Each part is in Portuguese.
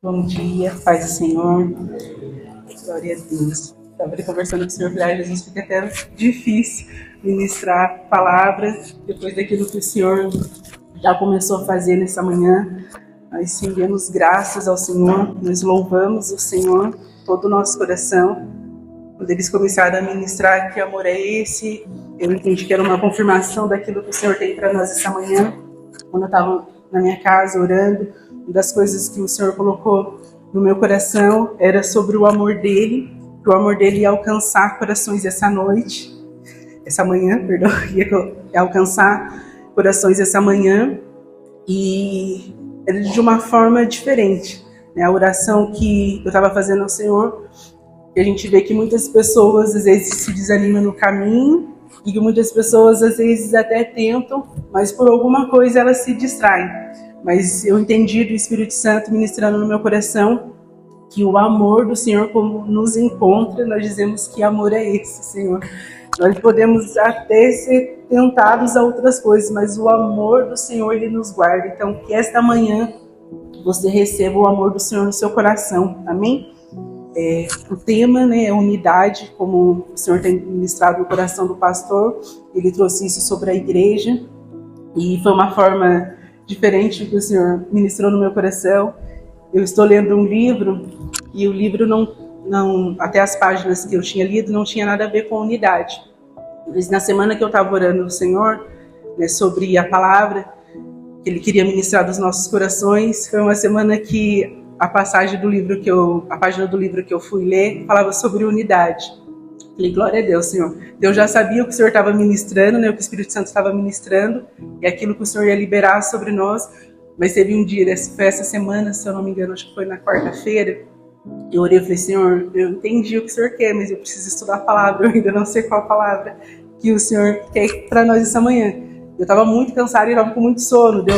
Bom dia, paz do Senhor, glória a Deus. Estava ali conversando com o Senhor, falei, às vezes fica até difícil ministrar palavras depois daquilo que o Senhor já começou a fazer nessa manhã. Nós rendemos graças ao Senhor, nós louvamos o Senhor, todo o nosso coração. Quando eles começaram a ministrar que amor é esse, eu entendi que era uma confirmação daquilo que o Senhor tem para nós essa manhã. Quando eu estava na minha casa orando, uma das coisas que o Senhor colocou no meu coração era sobre o amor dele, que o amor dele ia alcançar corações essa manhã, ia alcançar corações essa manhã, e era de uma forma diferente, né? A oração que eu estava fazendo ao Senhor, e a gente vê que muitas pessoas às vezes se desanimam no caminho, e que muitas pessoas às vezes até tentam, mas por alguma coisa elas se distraem. Mas eu entendi do Espírito Santo ministrando no meu coração que o amor do Senhor, como nos encontra, nós dizemos que amor é esse, Senhor. Nós podemos até ser tentados a outras coisas, mas o amor do Senhor, Ele nos guarda. Então, que esta manhã você receba o amor do Senhor no seu coração, amém? O tema, né, é unidade, como o Senhor tem ministrado no coração do pastor. Ele trouxe isso sobre a igreja, e foi uma forma diferente que o Senhor ministrou no meu coração. Eu estou lendo um livro, e o livro não, até as páginas que eu tinha lido, não tinha nada a ver com unidade. Mas na semana que eu estava orando no Senhor, né, sobre a palavra que Ele queria ministrar dos nossos corações, foi uma semana que a página do livro que eu fui ler falava sobre unidade. Falei, glória a Deus, Senhor. Eu já sabia o que o Senhor estava ministrando, né, o que o Espírito Santo estava ministrando, e aquilo que o Senhor ia liberar sobre nós. Mas teve um dia, foi essa semana, se eu não me engano, acho que foi na quarta-feira, eu orei e falei, Senhor, eu entendi o que o Senhor quer, mas eu preciso estudar a palavra, eu ainda não sei qual palavra que o Senhor quer para nós essa manhã. Eu estava muito cansada e estava com muito sono, daí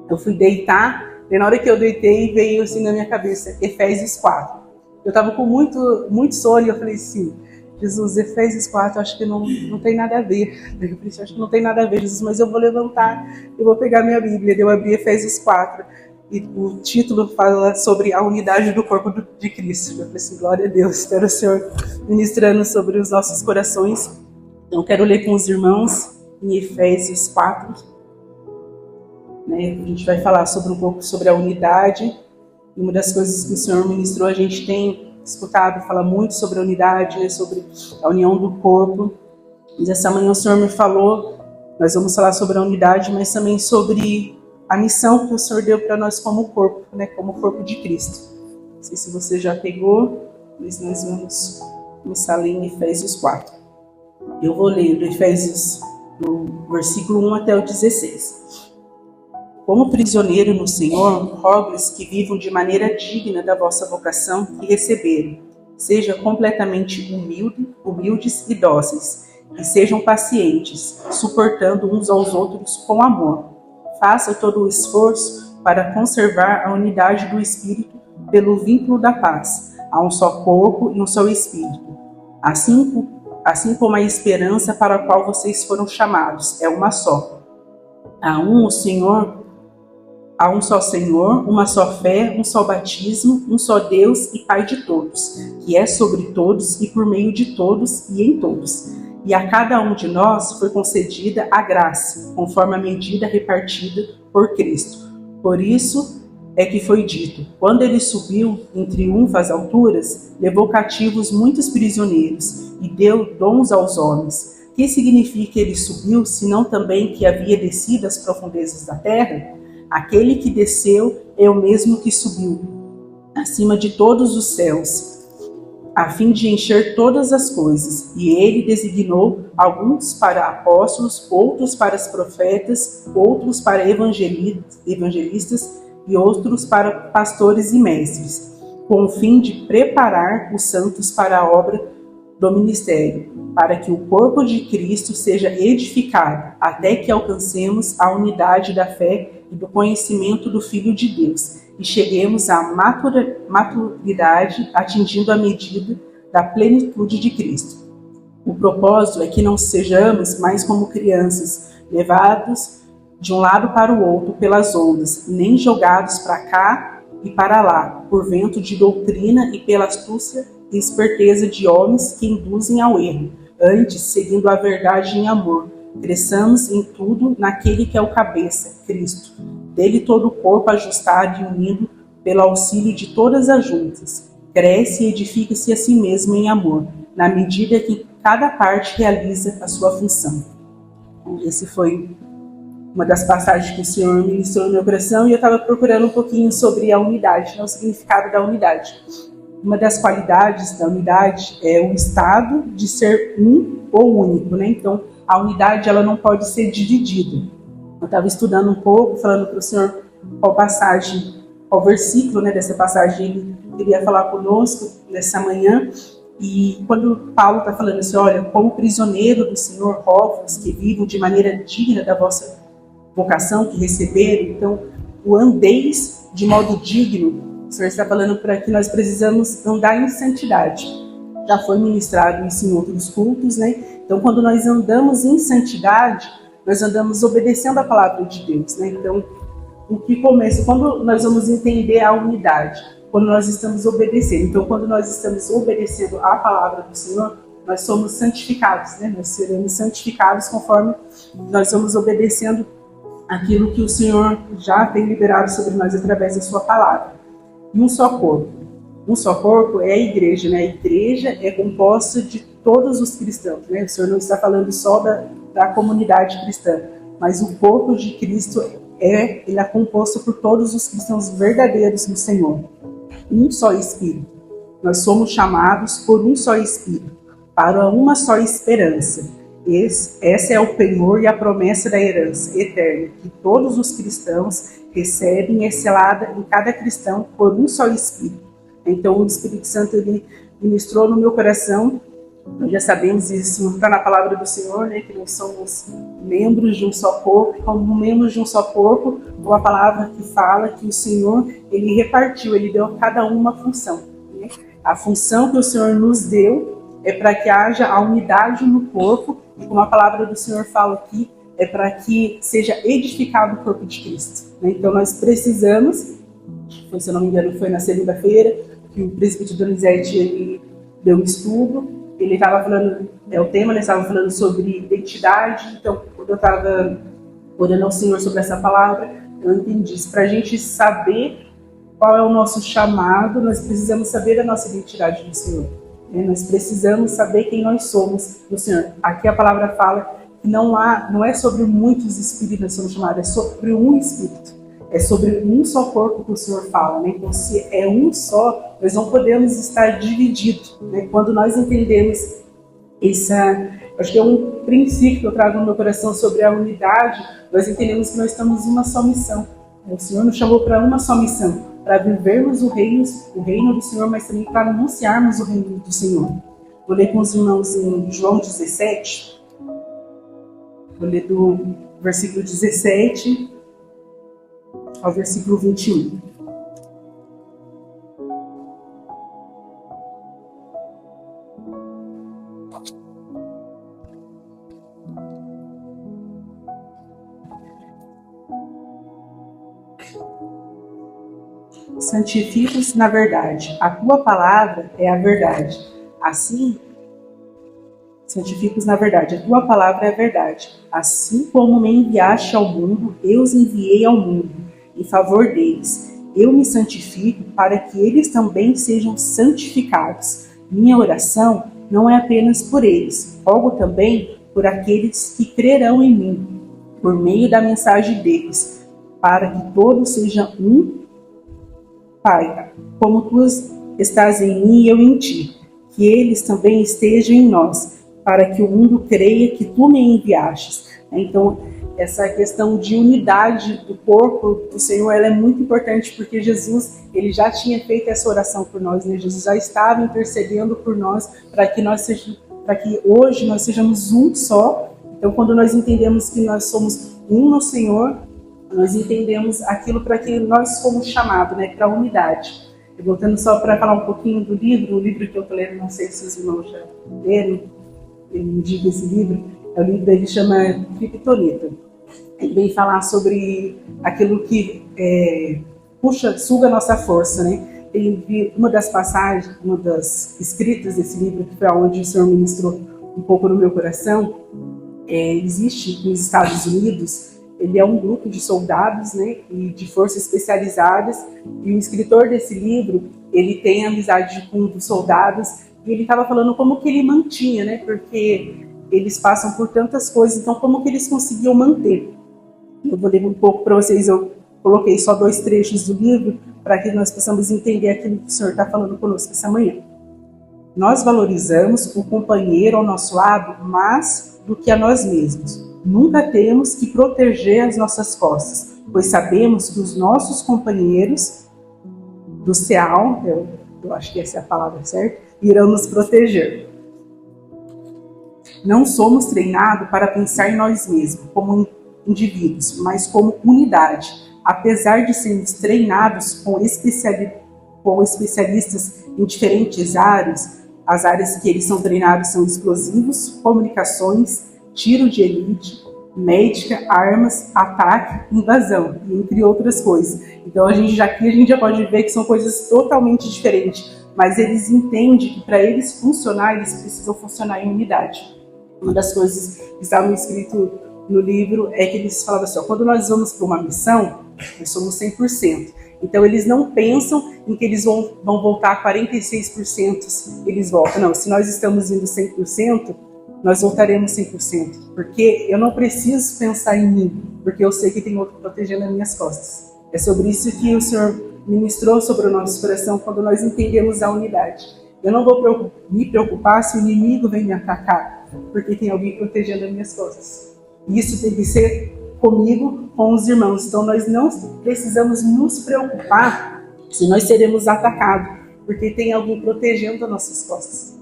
eu fui deitar, e na hora que eu deitei, veio assim na minha cabeça, Efésios 4. Eu estava com muito sono e eu falei assim, Jesus, Efésios 4, acho que não tem nada a ver. Eu falei, acho que não tem nada a ver, Jesus, mas eu vou levantar, eu vou pegar minha Bíblia. Eu abri Efésios 4 e o título fala sobre a unidade do corpo de Cristo. Eu falei assim, glória a Deus, espero o Senhor ministrando sobre os nossos corações. Então, quero ler com os irmãos em Efésios 4. Né? A gente vai falar um pouco sobre a unidade. E uma das coisas que o Senhor ministrou, a gente tem escutado, fala muito sobre a unidade, né, sobre a união do corpo. E essa manhã o Senhor me falou, nós vamos falar sobre a unidade, mas também sobre a missão que o Senhor deu para nós como corpo, né, como corpo de Cristo. Não sei se você já pegou, mas nós vamos começar a ler em Efésios 4. Eu vou ler do Efésios, do versículo 1 até o 16. Como prisioneiro no Senhor, rogo-lhes que vivam de maneira digna da vossa vocação que receberam. Sejam completamente humildes e dóceis, e sejam pacientes, suportando uns aos outros com amor. Façam todo o esforço para conservar a unidade do Espírito pelo vínculo da paz. Há um só corpo e um só Espírito. Assim como a esperança para a qual vocês foram chamados é uma só. Há um só Senhor, uma só fé, um só batismo, um só Deus e Pai de todos, que é sobre todos e por meio de todos e em todos. E a cada um de nós foi concedida a graça, conforme a medida repartida por Cristo. Por isso é que foi dito, quando ele subiu em triunfo às alturas, levou cativos muitos prisioneiros e deu dons aos homens. Que significa ele subiu, senão também que havia descido às profundezas da terra? Aquele que desceu é o mesmo que subiu, acima de todos os céus, a fim de encher todas as coisas. E ele designou alguns para apóstolos, outros para os profetas, outros para evangelistas e outros para pastores e mestres, com o fim de preparar os santos para a obra do ministério, para que o corpo de Cristo seja edificado, até que alcancemos a unidade da fé e do conhecimento do Filho de Deus, e cheguemos à maturidade, atingindo a medida da plenitude de Cristo. O propósito é que não sejamos mais como crianças, levados de um lado para o outro pelas ondas, nem jogados para cá e para lá, por vento de doutrina e pela astúcia e esperteza de homens que induzem ao erro, antes, seguindo a verdade em amor, cresçamos em tudo naquele que é o cabeça, Cristo. Dele todo o corpo ajustado e unido pelo auxílio de todas as juntas, cresce e edifica-se a si mesmo em amor, na medida que cada parte realiza a sua função. Esse foi uma das passagens que o Senhor ministrou no meu coração, e eu estava procurando um pouquinho sobre a unidade, o significado da unidade. Uma das qualidades da unidade é o estado de ser um ou único, né? Então, a unidade ela não pode ser dividida. Eu estava estudando um pouco, falando para o Senhor qual passagem, qual versículo, né, dessa passagem ele queria falar conosco nessa manhã. E quando Paulo está falando assim, olha, como prisioneiro do Senhor, rogo-vos que vivam de maneira digna da vossa vocação que receberam, então o andeis de modo digno, o Senhor está falando para que nós precisamos andar em santidade. Já foi ministrado isso em outros cultos, né? Então quando nós andamos em santidade, nós andamos obedecendo a palavra de Deus, né? Então o que começa, quando nós vamos entender a unidade, quando nós estamos obedecendo. Então quando nós estamos obedecendo a palavra do Senhor, nós somos santificados, né? Nós seremos santificados conforme nós vamos obedecendo aquilo que o Senhor já tem liberado sobre nós através da sua palavra. E um só corpo. Um só corpo é a igreja, né? A igreja é composta de todos os cristãos, né? O Senhor não está falando só da comunidade cristã, mas o corpo de Cristo ele é composto por todos os cristãos verdadeiros no Senhor. Um só Espírito. Nós somos chamados por um só Espírito, para uma só esperança. Essa é o penhor e a promessa da herança eterna, que todos os cristãos recebem, é selada em cada cristão por um só Espírito. Então o Espírito Santo ele ministrou no meu coração, nós já sabemos isso, está na palavra do Senhor, né, que nós somos membros de um só corpo, como membros de um só corpo, uma palavra que fala que o Senhor ele repartiu, ele deu a cada um uma função, né? A função que o Senhor nos deu é para que haja a unidade no corpo, e como a palavra do Senhor fala aqui, é para que seja edificado o corpo de Cristo, né? Então nós precisamos, se eu não me engano foi na segunda-feira, que o presbítero Donizete ele deu um estudo, ele estava falando, o tema, ele estava falando sobre identidade. Então quando eu estava orando ao Senhor sobre essa palavra, eu entendi isso. Para a gente saber qual é o nosso chamado, nós precisamos saber a nossa identidade do Senhor. Nós precisamos saber quem nós somos do Senhor. Aqui a palavra fala que não é sobre muitos espíritos nós somos chamados, é sobre um espírito. É sobre um só corpo que o Senhor fala, né? Então se é um só, nós não podemos estar divididos, né? Quando nós entendemos acho que é um princípio que eu trago no meu coração sobre a unidade, nós entendemos que nós estamos em uma só missão. O Senhor nos chamou para uma só missão, para vivermos o reino do Senhor, mas também para anunciarmos o reino do Senhor. Vou ler com os irmãos em João 17, vou ler do versículo 17 ao versículo 21. Santifica-os na verdade. A tua palavra é a verdade. Assim, santifica-os na verdade. A tua palavra é a verdade. Assim como me enviaste ao mundo, eu os enviei ao mundo, em favor deles. Eu me santifico para que eles também sejam santificados. Minha oração não é apenas por eles, rogo também por aqueles que crerão em mim, por meio da mensagem deles, para que todos sejam um. Pai, como tu estás em mim e eu em ti, que eles também estejam em nós, para que o mundo creia que tu me enviastes. Então, essa questão de unidade do corpo do Senhor, ela é muito importante, porque Jesus, ele já tinha feito essa oração por nós, né? Jesus já estava intercedendo por nós, para que hoje nós sejamos um só. Então, quando nós entendemos que nós somos um no Senhor, nós entendemos aquilo para que nós fomos chamados, né, para a unidade. E voltando só para falar um pouquinho do livro, o livro que eu estou lendo, não sei se os irmãos já leram, ele me diga esse livro, o livro dele chama Kryptonita. Ele vem falar sobre aquilo que puxa, suga a nossa força, né? Tem uma das passagens, uma das escritas desse livro, que foi onde o Senhor ministrou um pouco no meu coração, existe nos Estados Unidos, ele é um grupo de soldados, né, e de forças especializadas, e o escritor desse livro, ele tem amizade com um dos soldados, e ele estava falando como que ele mantinha, né, porque eles passam por tantas coisas, então como que eles conseguiam manter. Eu vou ler um pouco para vocês, eu coloquei só 2 trechos do livro, para que nós possamos entender aquilo que o Senhor está falando conosco essa manhã. Nós valorizamos o companheiro ao nosso lado mais do que a nós mesmos. Nunca temos que proteger as nossas costas, pois sabemos que os nossos companheiros do céu, eu acho que essa é a palavra certa, irão nos proteger. Não somos treinados para pensar em nós mesmos, como indivíduos, mas como unidade. Apesar de sermos treinados com especialistas em diferentes áreas, as áreas que eles são treinados são explosivos, comunicações, tiro de elite, médica, armas, ataque, invasão, entre outras coisas. Então aqui a gente já pode ver que são coisas totalmente diferentes, mas eles entendem que para eles funcionar, eles precisam funcionar em unidade. Uma das coisas que estavam escrito no livro é que eles falavam assim, quando nós vamos para uma missão, nós somos 100%. Então eles não pensam em que eles vão voltar 46%, eles voltam. Não, se nós estamos indo 100%, nós voltaremos 100%. Porque eu não preciso pensar em mim, porque eu sei que tem outro protegendo as minhas costas. É sobre isso que o Senhor ministrou sobre o nosso coração quando nós entendemos a unidade. Eu não vou me preocupar se o inimigo vem me atacar, porque tem alguém protegendo as minhas costas. E isso tem que ser comigo, com os irmãos. Então nós não precisamos nos preocupar se nós seremos atacados, porque tem alguém protegendo as nossas costas.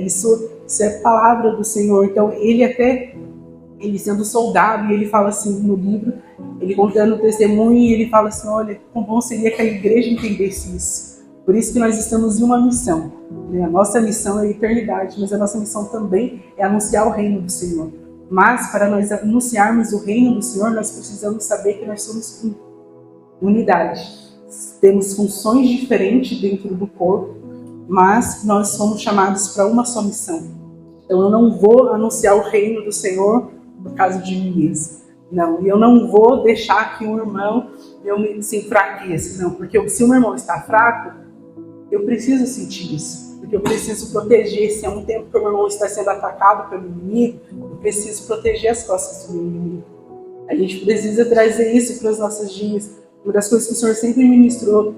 Isso é palavra do Senhor. Então ele sendo soldado, e ele fala assim no livro, ele contando o testemunho, e ele fala assim, olha, quão bom seria que a igreja entendesse isso. Por isso que nós estamos em uma missão. A nossa missão é a eternidade, mas a nossa missão também é anunciar o reino do Senhor. Mas para nós anunciarmos o reino do Senhor, nós precisamos saber que nós somos unidade. Temos funções diferentes dentro do corpo, mas nós somos chamados para uma só missão. Então eu não vou anunciar o reino do Senhor por causa de mim mesmo. Não, eu não vou deixar que um irmão se enfraqueça. Não, porque se o meu irmão está fraco, eu preciso sentir isso. Porque eu preciso proteger. Se há um tempo que o meu irmão está sendo atacado pelo inimigo, eu preciso proteger as costas do meu inimigo. A gente precisa trazer isso para os nossos dias. Uma das coisas que o Senhor sempre ministrou,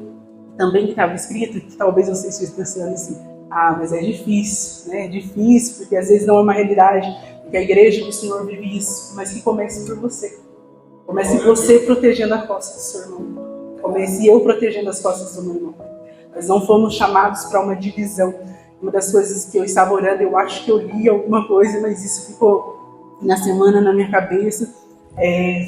também que estava escrito, que talvez você esteja pensando assim, mas é difícil, né? É difícil, porque às vezes não é uma realidade, porque a igreja do Senhor vive isso, mas que comece por você. Comece você protegendo a costa do seu irmão. Comece eu protegendo as costas do meu irmão. Nós não fomos chamados para uma divisão. Uma das coisas que eu estava orando, eu acho que eu li alguma coisa, mas isso ficou na semana na minha cabeça,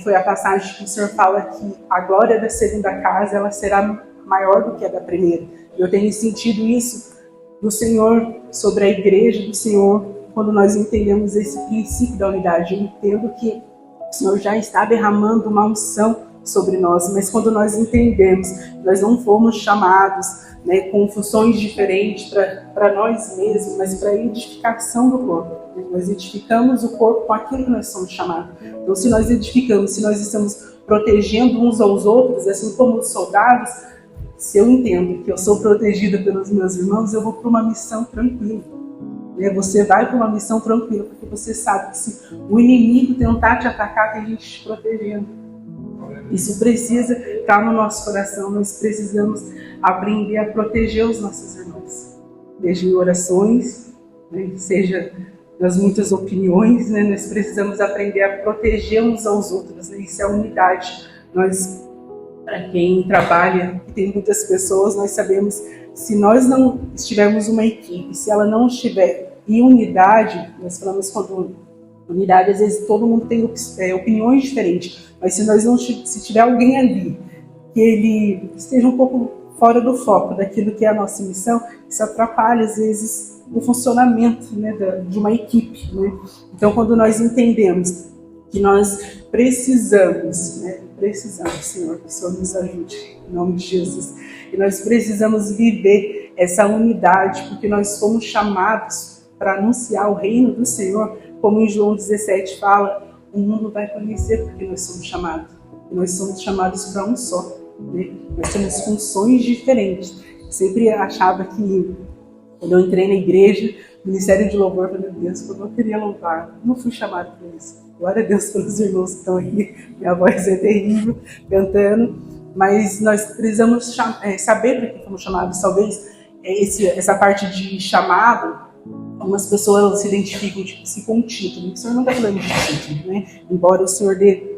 foi a passagem que o Senhor fala que a glória da segunda casa ela será maior do que a da primeira. Eu tenho sentido isso do Senhor sobre a igreja do Senhor, quando nós entendemos esse princípio da unidade. Eu entendo que o Senhor já está derramando uma unção sobre nós, mas quando nós entendemos, nós não fomos chamados, né, com funções diferentes para nós mesmos, mas para a edificação do corpo. Nós edificamos o corpo com aquilo que nós somos chamados. Então, se nós edificamos, se nós estamos protegendo uns aos outros, assim como os soldados, se eu entendo que eu sou protegida pelos meus irmãos, eu vou para uma missão tranquila. Você vai para uma missão tranquila, porque você sabe que se o inimigo tentar te atacar, tem gente te protegendo. Isso precisa estar no nosso coração. Nós precisamos aprender a proteger os nossos irmãos. Seja em orações, né, seja nas muitas opiniões, né, nós precisamos aprender a proteger uns aos outros. Né, isso é unidade. Nós, para quem trabalha, e tem muitas pessoas, nós sabemos, se nós não estivermos uma equipe, se ela não estiver em unidade, nós falamos quando unidade, às vezes todo mundo tem opiniões diferentes, mas se tiver alguém ali que ele esteja um pouco fora do foco daquilo que é a nossa missão, isso atrapalha às vezes o funcionamento, né, de uma equipe. Né? Então, quando nós entendemos que nós precisamos, né, precisamos, Senhor, que o Senhor nos ajude, em nome de Jesus. E nós precisamos viver essa unidade, porque nós fomos chamados para anunciar o reino do Senhor, como em João 17 fala, o mundo vai conhecer porque nós somos chamados. E nós somos chamados para um só, né? Nós temos funções diferentes. Eu sempre achava que, quando eu entrei na igreja, Ministério de Louvor, eu falei, meu Deus, como eu queria louvar. Não fui chamado para isso. Glória a Deus pelos irmãos que estão aqui. Minha voz é terrível, cantando. Mas nós precisamos saber para que fomos chamados. Talvez essa parte de chamado, algumas pessoas se identificam com um título. O Senhor não está falando de título, né? Embora o Senhor dê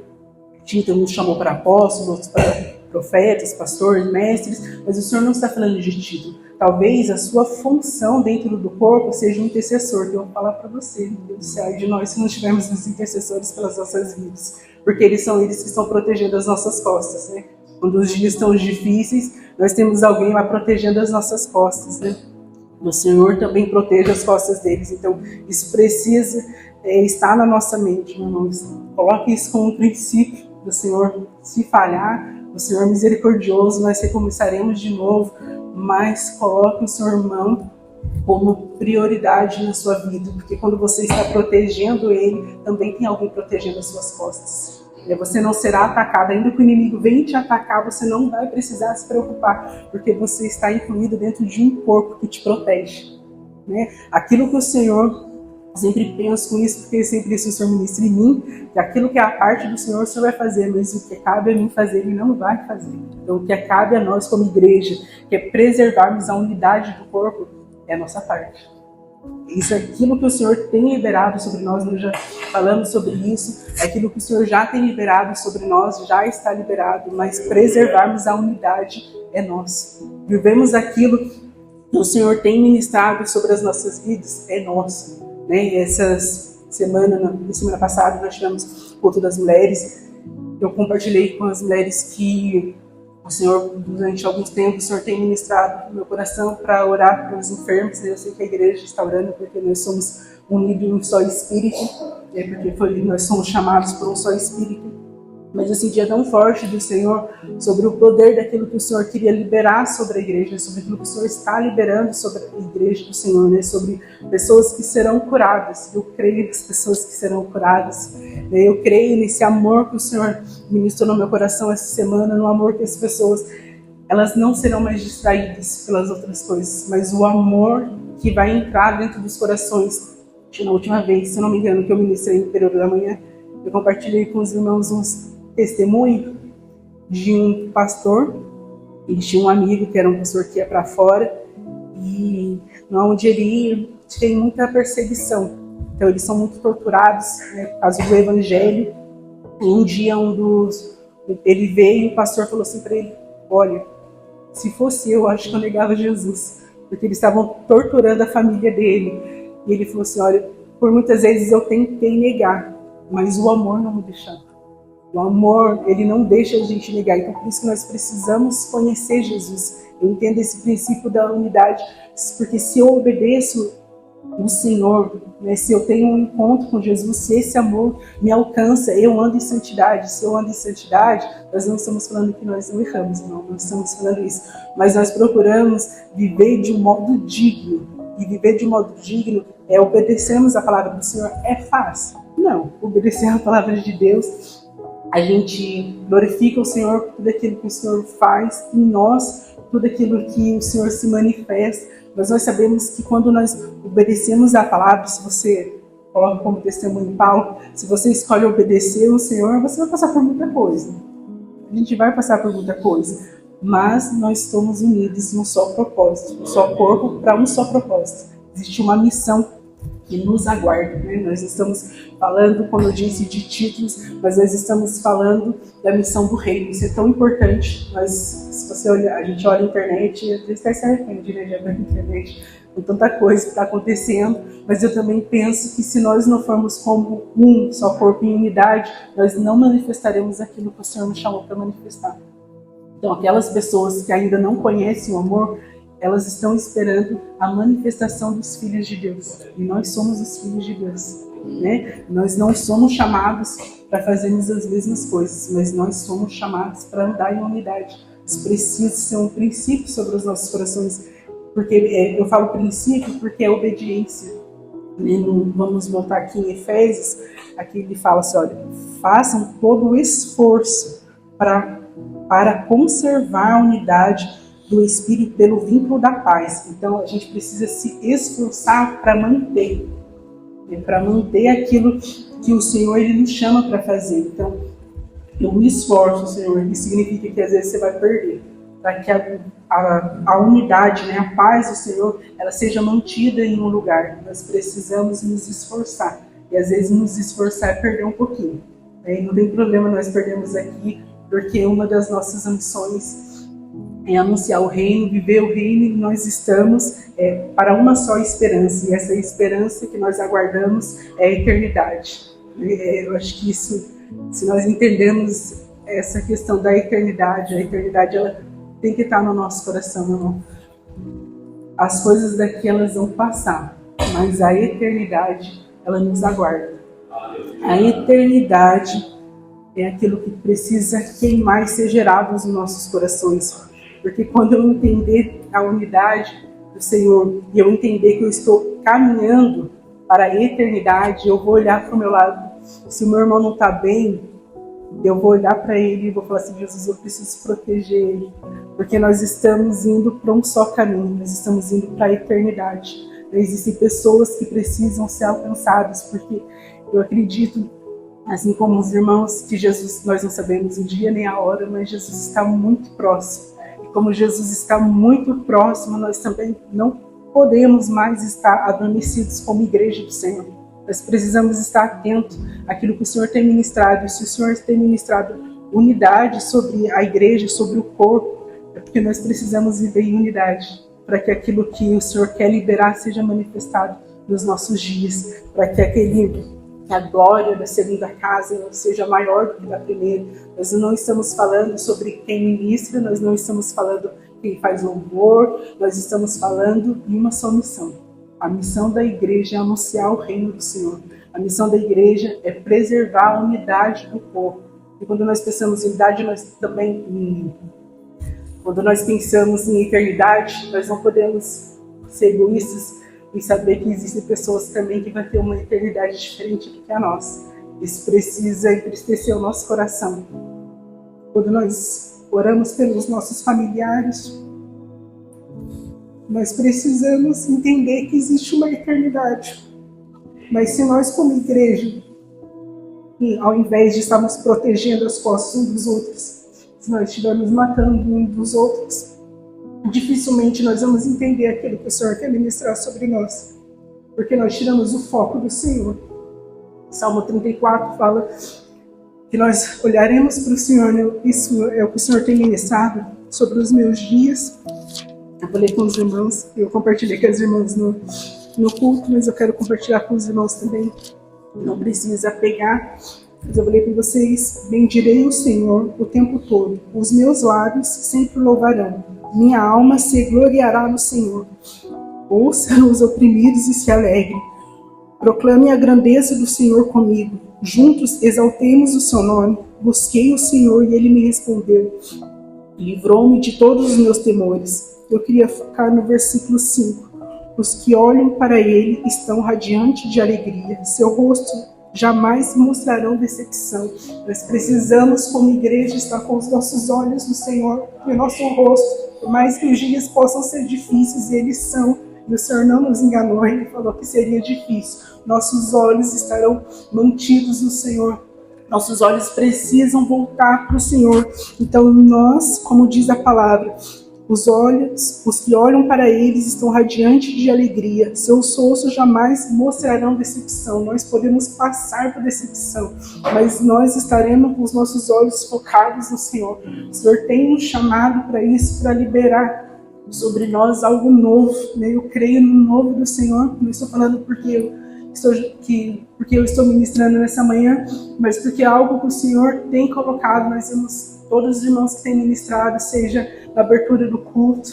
título, nos chamou para apóstolos, para profetas, pastores, mestres, mas o Senhor não está falando de título. Talvez a sua função dentro do corpo seja um intercessor, que eu vou falar para você, Deus do céu, de nós se não tivermos os intercessores pelas nossas vidas, porque eles que estão protegendo as nossas costas, né? Quando os dias estão difíceis, nós temos alguém lá protegendo as nossas costas, né? O Senhor também protege as costas deles, então isso precisa estar na nossa mente, meu irmão. Coloque isso como um princípio do Senhor. Se falhar, o Senhor é misericordioso, nós recomeçaremos de novo, mas coloque o seu irmão como prioridade na sua vida, porque quando você está protegendo ele, também tem alguém protegendo as suas costas. Você não será atacado, ainda que o inimigo venha te atacar, você não vai precisar se preocupar, porque você está incluído dentro de um corpo que te protege, né? Aquilo que o Senhor, sempre penso com isso, porque sempre isso o Senhor ministra em mim, que aquilo que é a parte do Senhor, o Senhor vai fazer, mas o que cabe a mim fazer, Ele não vai fazer. Então, o que cabe a nós como igreja, que é preservarmos a unidade do corpo, é a nossa parte. Isso é aquilo que o Senhor tem liberado sobre nós, nós já falamos sobre isso, aquilo que o Senhor já tem liberado sobre nós, já está liberado, mas preservarmos a unidade é nosso. Vivemos aquilo que o Senhor tem ministrado sobre as nossas vidas, é nosso. Né? Na semana passada nós tivemos o culto das mulheres. Eu compartilhei com as mulheres que o Senhor, durante alguns tempos, o Senhor tem ministrado no meu coração para orar pelos enfermos. Eu sei que a igreja está orando porque nós somos unidos em um só espírito, porque nós somos chamados por um só espírito. Mas eu sentia tão forte do Senhor sobre o poder daquilo que o Senhor queria liberar sobre a igreja, sobre aquilo que o Senhor está liberando sobre a igreja do Senhor, né? Sobre pessoas que serão curadas. Eu creio nas pessoas que serão curadas. Eu creio nesse amor que o Senhor ministrou no meu coração essa semana, no amor que as pessoas, elas não serão mais distraídas pelas outras coisas, mas o amor que vai entrar dentro dos corações. Na última vez, se eu não me engano, que eu ministrei no período da manhã, eu compartilhei com os irmãos uns testemunho de um pastor. Ele tinha um amigo que era um pastor que ia para fora, e onde ele ia tem muita perseguição, então eles são muito torturados, né, por causa do evangelho. E um dia ele veio e o pastor falou assim para ele: olha, se fosse eu, acho que eu negava Jesus, porque eles estavam torturando a família dele. E ele falou assim: olha, por muitas vezes eu tentei negar, mas o amor não me deixava. O amor, ele não deixa a gente negar. Então, por isso que nós precisamos conhecer Jesus. Eu entendo esse princípio da unidade, porque se eu obedeço o Senhor, né, se eu tenho um encontro com Jesus, se esse amor me alcança, eu ando em santidade. Se eu ando em santidade, nós não estamos falando que nós não erramos, não estamos falando isso. Mas nós procuramos viver de um modo digno. E viver de um modo digno é obedecermos a palavra do Senhor. É fácil? Não. Obedecer a palavra de Deus, a gente glorifica o Senhor por tudo aquilo que o Senhor faz em nós, tudo aquilo que o Senhor se manifesta. Mas nós sabemos que quando nós obedecemos a palavra, se você coloca como testemunho Paulo, se você escolhe obedecer o Senhor, você vai passar por muita coisa. A gente vai passar por muita coisa. Mas nós estamos unidos num só propósito, um só corpo para um só propósito. Existe uma missão que nos aguarda, né? Nós estamos falando, como eu disse, de títulos, mas nós estamos falando da missão do reino. Isso é tão importante. Se você olhar, a gente olha a internet, às vezes até se arrepende, né, de abrir a internet, com tanta coisa que está acontecendo, mas eu também penso que se nós não formos como um só corpo em unidade, nós não manifestaremos aquilo que o Senhor nos chamou para manifestar. Então, aquelas pessoas que ainda não conhecem o amor, elas estão esperando a manifestação dos filhos de Deus. E nós somos os filhos de Deus. né? Nós não somos chamados para fazermos as mesmas coisas, mas nós somos chamados para andar em unidade. Isso precisa ser um princípio sobre os nossos corações, porque eu falo princípio porque é obediência. Vamos voltar aqui em Efésios, aqui ele fala assim, olha, façam todo o esforço para conservar a unidade do Espírito pelo vínculo da paz. Então a gente precisa se esforçar para manter aquilo que o Senhor ele nos chama para fazer. Então eu me esforço, Senhor, isso significa que às vezes você vai perder, para que a unidade, né, a paz do Senhor, ela seja mantida em um lugar. Nós precisamos nos esforçar, e às vezes nos esforçar é perder um pouquinho, né? E não tem problema nós perdermos aqui, porque uma das nossas missões é anunciar o reino, viver o reino, e nós estamos para uma só esperança, e essa esperança que nós aguardamos é a eternidade. Eu acho que isso, se nós entendemos essa questão da eternidade, a eternidade ela tem que estar no nosso coração, irmão. As coisas daqui elas vão passar, mas a eternidade ela nos aguarda. A eternidade é aquilo que precisa queimar e ser gerado nos nossos corações. Porque quando eu entender a unidade do Senhor e eu entender que eu estou caminhando para a eternidade, eu vou olhar para o meu lado. Se o meu irmão não está bem, eu vou olhar para ele e vou falar assim, Jesus, eu preciso proteger ele. Porque nós estamos indo para um só caminho, nós estamos indo para a eternidade. Existem pessoas que precisam ser alcançadas, porque eu acredito, assim como os irmãos, que Jesus, nós não sabemos o dia nem a hora, mas Jesus está muito próximo. Como Jesus está muito próximo, nós também não podemos mais estar adormecidos como igreja do Senhor. Nós precisamos estar atentos àquilo que o Senhor tem ministrado. E se o Senhor tem ministrado unidade sobre a igreja, sobre o corpo, é porque nós precisamos viver em unidade, para que aquilo que o Senhor quer liberar seja manifestado nos nossos dias, para que a glória da segunda casa não seja maior do que da primeira. Nós não estamos falando sobre quem ministra, nós não estamos falando quem faz louvor, nós estamos falando de uma só missão. A missão da igreja é anunciar o reino do Senhor. A missão da igreja é preservar a unidade do corpo. E quando nós pensamos em unidade, quando nós pensamos em eternidade, nós não podemos ser egoístas e saber que existem pessoas também que vão ter uma eternidade diferente do que a nossa. Isso precisa entristecer o nosso coração. Quando nós oramos pelos nossos familiares, nós precisamos entender que existe uma eternidade. Mas se nós, como igreja, ao invés de estarmos protegendo as costas uns dos outros, se nós estivermos matando uns dos outros, dificilmente nós vamos entender aquilo que o Senhor quer ministrar sobre nós, porque nós tiramos o foco do Senhor. Salmo 34 fala que nós olharemos para o Senhor, né? Isso é o que o Senhor tem ministrado sobre os meus dias. Eu falei com os irmãos, eu compartilhei com os irmãos no culto, mas eu quero compartilhar com os irmãos também. Não precisa pegar, mas eu falei com vocês, bendirei o Senhor o tempo todo, os meus lábios sempre louvarão. Minha alma se gloriará no Senhor. Ouça os oprimidos e se alegrem. Proclame a grandeza do Senhor comigo. Juntos exaltemos o seu nome. Busquei o Senhor e ele me respondeu. Livrou-me de todos os meus temores. Eu queria focar no versículo 5. Os que olham para ele estão radiantes de alegria. Seu rosto jamais mostrarão decepção. Nós precisamos, como igreja, estar com os nossos olhos no Senhor e o nosso rosto. Por mais que os dias possam ser difíceis, eles são. E o Senhor não nos enganou, Ele falou que seria difícil. Nossos olhos estarão mantidos no Senhor. Nossos olhos precisam voltar para o Senhor. Então nós, como diz a palavra, os que olham para eles estão radiantes de alegria. Seus rostos jamais mostrarão decepção. Nós podemos passar por decepção, mas nós estaremos com os nossos olhos focados no Senhor. O Senhor tem nos chamado para isso, para liberar sobre nós algo novo, né? Eu creio no novo do Senhor. Não estou falando porque eu estou ministrando nessa manhã, mas porque é algo que o Senhor tem colocado. Nós vemos todos os irmãos que têm ministrado, seja na abertura do culto,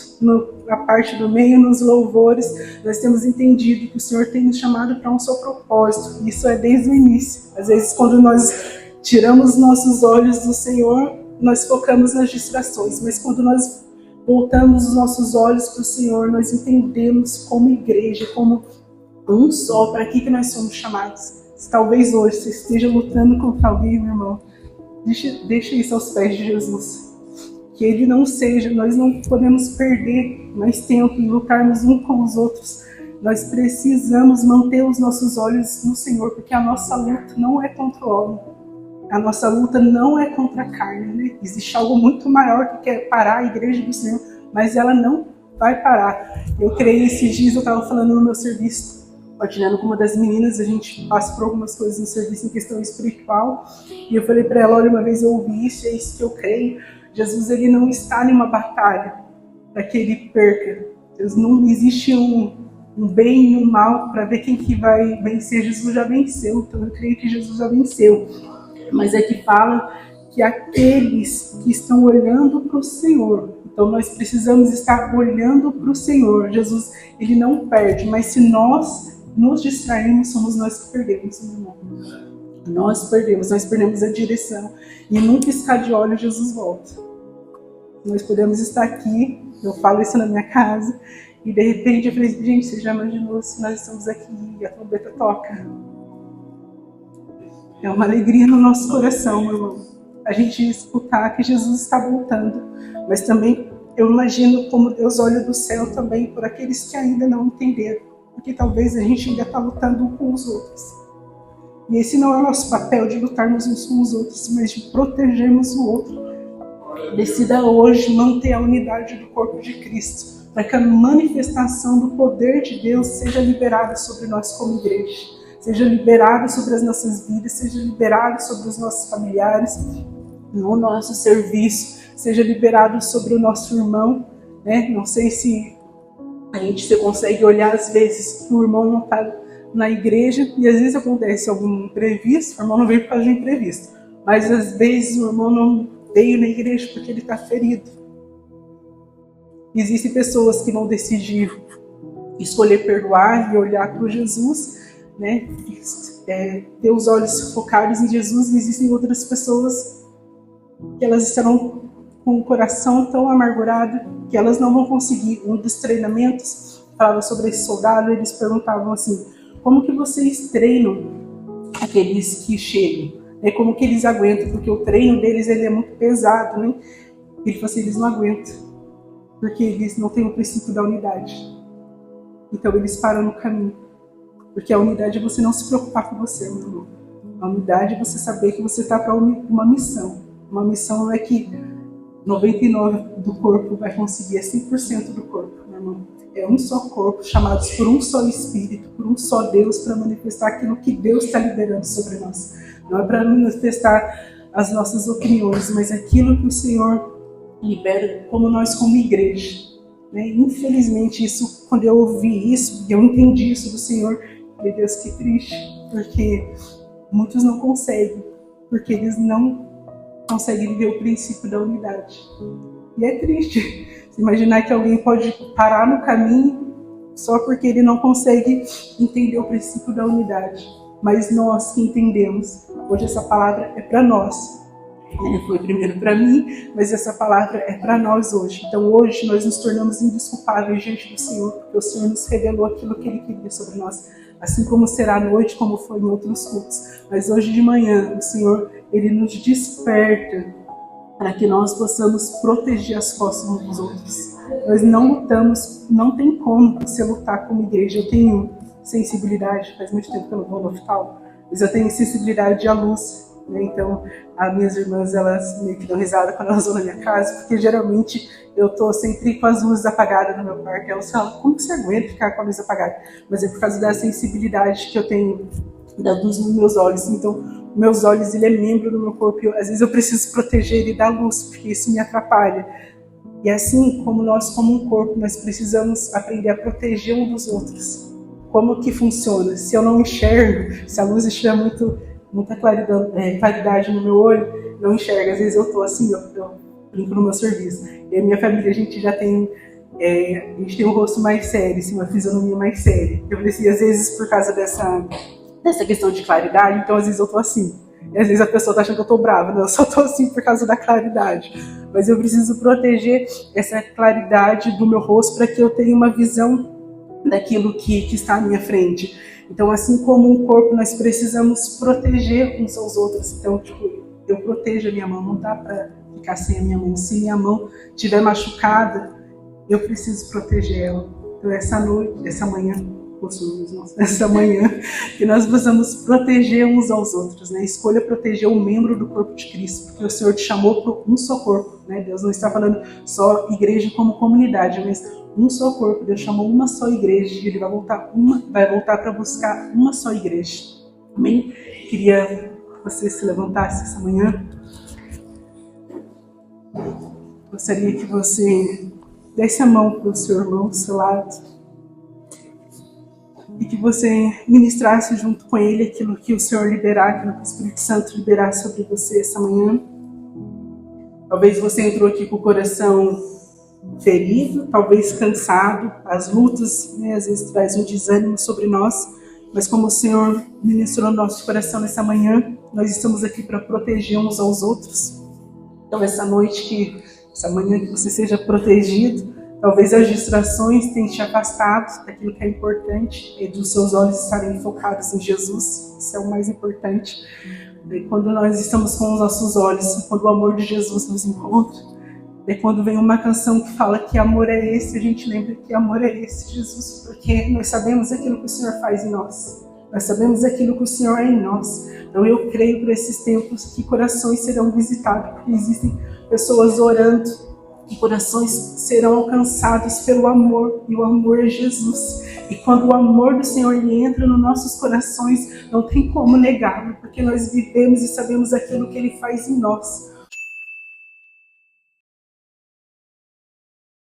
na parte do meio, nos louvores, nós temos entendido que o Senhor tem nos chamado para um só propósito. Isso é desde o início. Às vezes, quando nós tiramos nossos olhos do Senhor, nós focamos nas distrações, mas quando nós voltamos os nossos olhos para o Senhor, nós entendemos como igreja, como um só, para que nós somos chamados. Se talvez hoje você esteja lutando contra alguém, meu irmão, deixa isso aos pés de Jesus. Que Ele não seja, nós não podemos perder mais tempo em lutarmos uns com os outros. Nós precisamos manter os nossos olhos no Senhor, porque a nossa luta não é contra o homem. A nossa luta não é contra a carne, né? Existe algo muito maior que quer parar a igreja do Senhor, mas ela não vai parar. Eu creio, esses dias eu estava falando no meu serviço, partilhando com uma das meninas, a gente passa por algumas coisas no serviço em questão espiritual, e eu falei para ela, olha, uma vez eu ouvi isso, é isso que eu creio, Jesus, ele não está em uma batalha para que ele perca. Deus, não existe um bem e um mal para ver quem que vai vencer. Jesus já venceu, então eu creio que Jesus já venceu. Mas é que fala que aqueles que estão olhando para o Senhor, então nós precisamos estar olhando para o Senhor. Jesus, ele não perde, mas se nós nos distrairmos, somos nós que perdemos, meu irmão. Nós perdemos a direção. E num piscar de olhos, Jesus volta. Nós podemos estar aqui, eu falo isso na minha casa, e de repente eu falei, gente, você já imaginou se nós estamos aqui e a trombeta toca? É uma alegria no nosso coração, meu irmão, a gente escutar que Jesus está voltando. Mas também eu imagino como Deus olha do céu também por aqueles que ainda não entenderam. Porque talvez a gente ainda está lutando uns com os outros. E esse não é o nosso papel de lutarmos uns com os outros, mas de protegermos o outro. Decida hoje manter a unidade do corpo de Cristo, para que a manifestação do poder de Deus seja liberada sobre nós como igreja. Seja liberado sobre as nossas vidas, seja liberado sobre os nossos familiares, no nosso serviço, seja liberado sobre o nosso irmão, né? Não sei se você consegue olhar às vezes que o irmão não está na igreja, e às vezes acontece algum imprevisto, o irmão não veio por causa de imprevisto, mas às vezes o irmão não veio na igreja porque ele está ferido. Existem pessoas que vão decidir escolher perdoar e olhar para Jesus, né? Ter os olhos focados em Jesus, e existem outras pessoas que elas estarão com o coração tão amargurado que elas não vão conseguir. Um dos treinamentos falava sobre esse soldado, eles perguntavam assim, como que vocês treinam aqueles que chegam? Como que eles aguentam? Porque o treino deles ele é muito pesado, né? Ele falou assim, eles não aguentam, porque eles não têm o princípio da unidade. Então eles param no caminho. Porque a unidade é você não se preocupar com você, meu irmão. A unidade é você saber que você está para uma missão. Uma missão não é que 99% do corpo vai conseguir, é 100% do corpo, meu irmão. É um só corpo, chamados por um só Espírito, por um só Deus, para manifestar aquilo que Deus está liberando sobre nós. Não é para manifestar as nossas opiniões, mas aquilo que o Senhor libera como nós como igreja. Infelizmente, isso, quando eu ouvi isso, eu entendi isso do Senhor, meu Deus, que triste, porque muitos não conseguem, porque eles não conseguem viver o princípio da unidade. E é triste imaginar que alguém pode parar no caminho só porque ele não consegue entender o princípio da unidade. Mas nós que entendemos, hoje essa palavra é para nós. Foi primeiro para mim, mas essa palavra é para nós hoje. Então hoje nós nos tornamos indesculpáveis diante do Senhor, porque o Senhor nos revelou aquilo que Ele queria sobre nós. Assim como será à noite, como foi em outros cultos. Mas hoje de manhã, o Senhor, Ele nos desperta para que nós possamos proteger as costas uns dos outros. Nós não lutamos, não tem como você lutar como igreja. Eu tenho sensibilidade, faz muito tempo que eu não vou no hospital, mas eu tenho sensibilidade à luz. Então, as minhas irmãs, elas meio que dão risada quando elas vão na minha casa, porque geralmente eu estou sempre com as luzes apagadas no meu quarto. E elas falam, como que você aguenta ficar com a luz apagada? Mas é por causa da sensibilidade que eu tenho da luz nos meus olhos. Então, meus olhos, ele é membro do meu corpo. Às vezes eu preciso proteger ele da luz, porque isso me atrapalha. E assim como nós, como um corpo, nós precisamos aprender a proteger um dos outros. Como que funciona? Se eu não enxergo, se a luz estiver muita claridade no meu olho, não enxerga. Às vezes eu tô assim, eu brinco no meu serviço. E a minha família, a gente já tem a gente tem um rosto mais sério, assim, uma fisionomia mais séria. Eu preciso, às vezes, por causa dessa questão de claridade, então às vezes eu tô assim. E às vezes a pessoa tá achando que eu tô brava, não, eu só tô assim por causa da claridade. Mas eu preciso proteger essa claridade do meu rosto para que eu tenha uma visão daquilo que está à minha frente. Então, assim como um corpo, nós precisamos proteger uns aos outros. Então, tipo, eu protejo a minha mão, não dá para ficar sem a minha mão. Se minha mão estiver machucada, eu preciso proteger ela. Então, essa manhã, que nós possamos proteger uns aos outros, né? Escolha proteger um membro do corpo de Cristo, porque o Senhor te chamou para um só corpo, né? Deus não está falando só igreja como comunidade, mas um só corpo. Deus chamou uma só igreja e Ele vai voltar para buscar uma só igreja. Amém? Queria que você se levantasse essa manhã. Gostaria que você desse a mão para o seu irmão do seu lado e que você ministrasse junto com ele aquilo que o Senhor liberar, aquilo que o Espírito Santo liberar sobre você essa manhã. Talvez você entrou aqui com o coração ferido, talvez cansado. As lutas, né, às vezes traz um desânimo sobre nós, mas como o Senhor ministrou no nosso coração nessa manhã, nós estamos aqui para proteger uns aos outros. Então essa manhã que você seja protegido. Talvez as distrações tenham te afastado daquilo que é importante, e dos seus olhos estarem focados em Jesus. Isso é o mais importante. E quando nós estamos com os nossos olhos, quando o amor de Jesus nos encontra, e quando vem uma canção que fala que amor é esse, a gente lembra que amor é esse, Jesus, porque nós sabemos aquilo que o Senhor faz em nós. Nós sabemos aquilo que o Senhor é em nós. Então eu creio por esses tempos que corações serão visitados, porque existem pessoas orando, e corações serão alcançados pelo amor, e o amor é Jesus. E quando o amor do Senhor entra nos nossos corações, não tem como negá-lo, porque nós vivemos e sabemos aquilo que Ele faz em nós.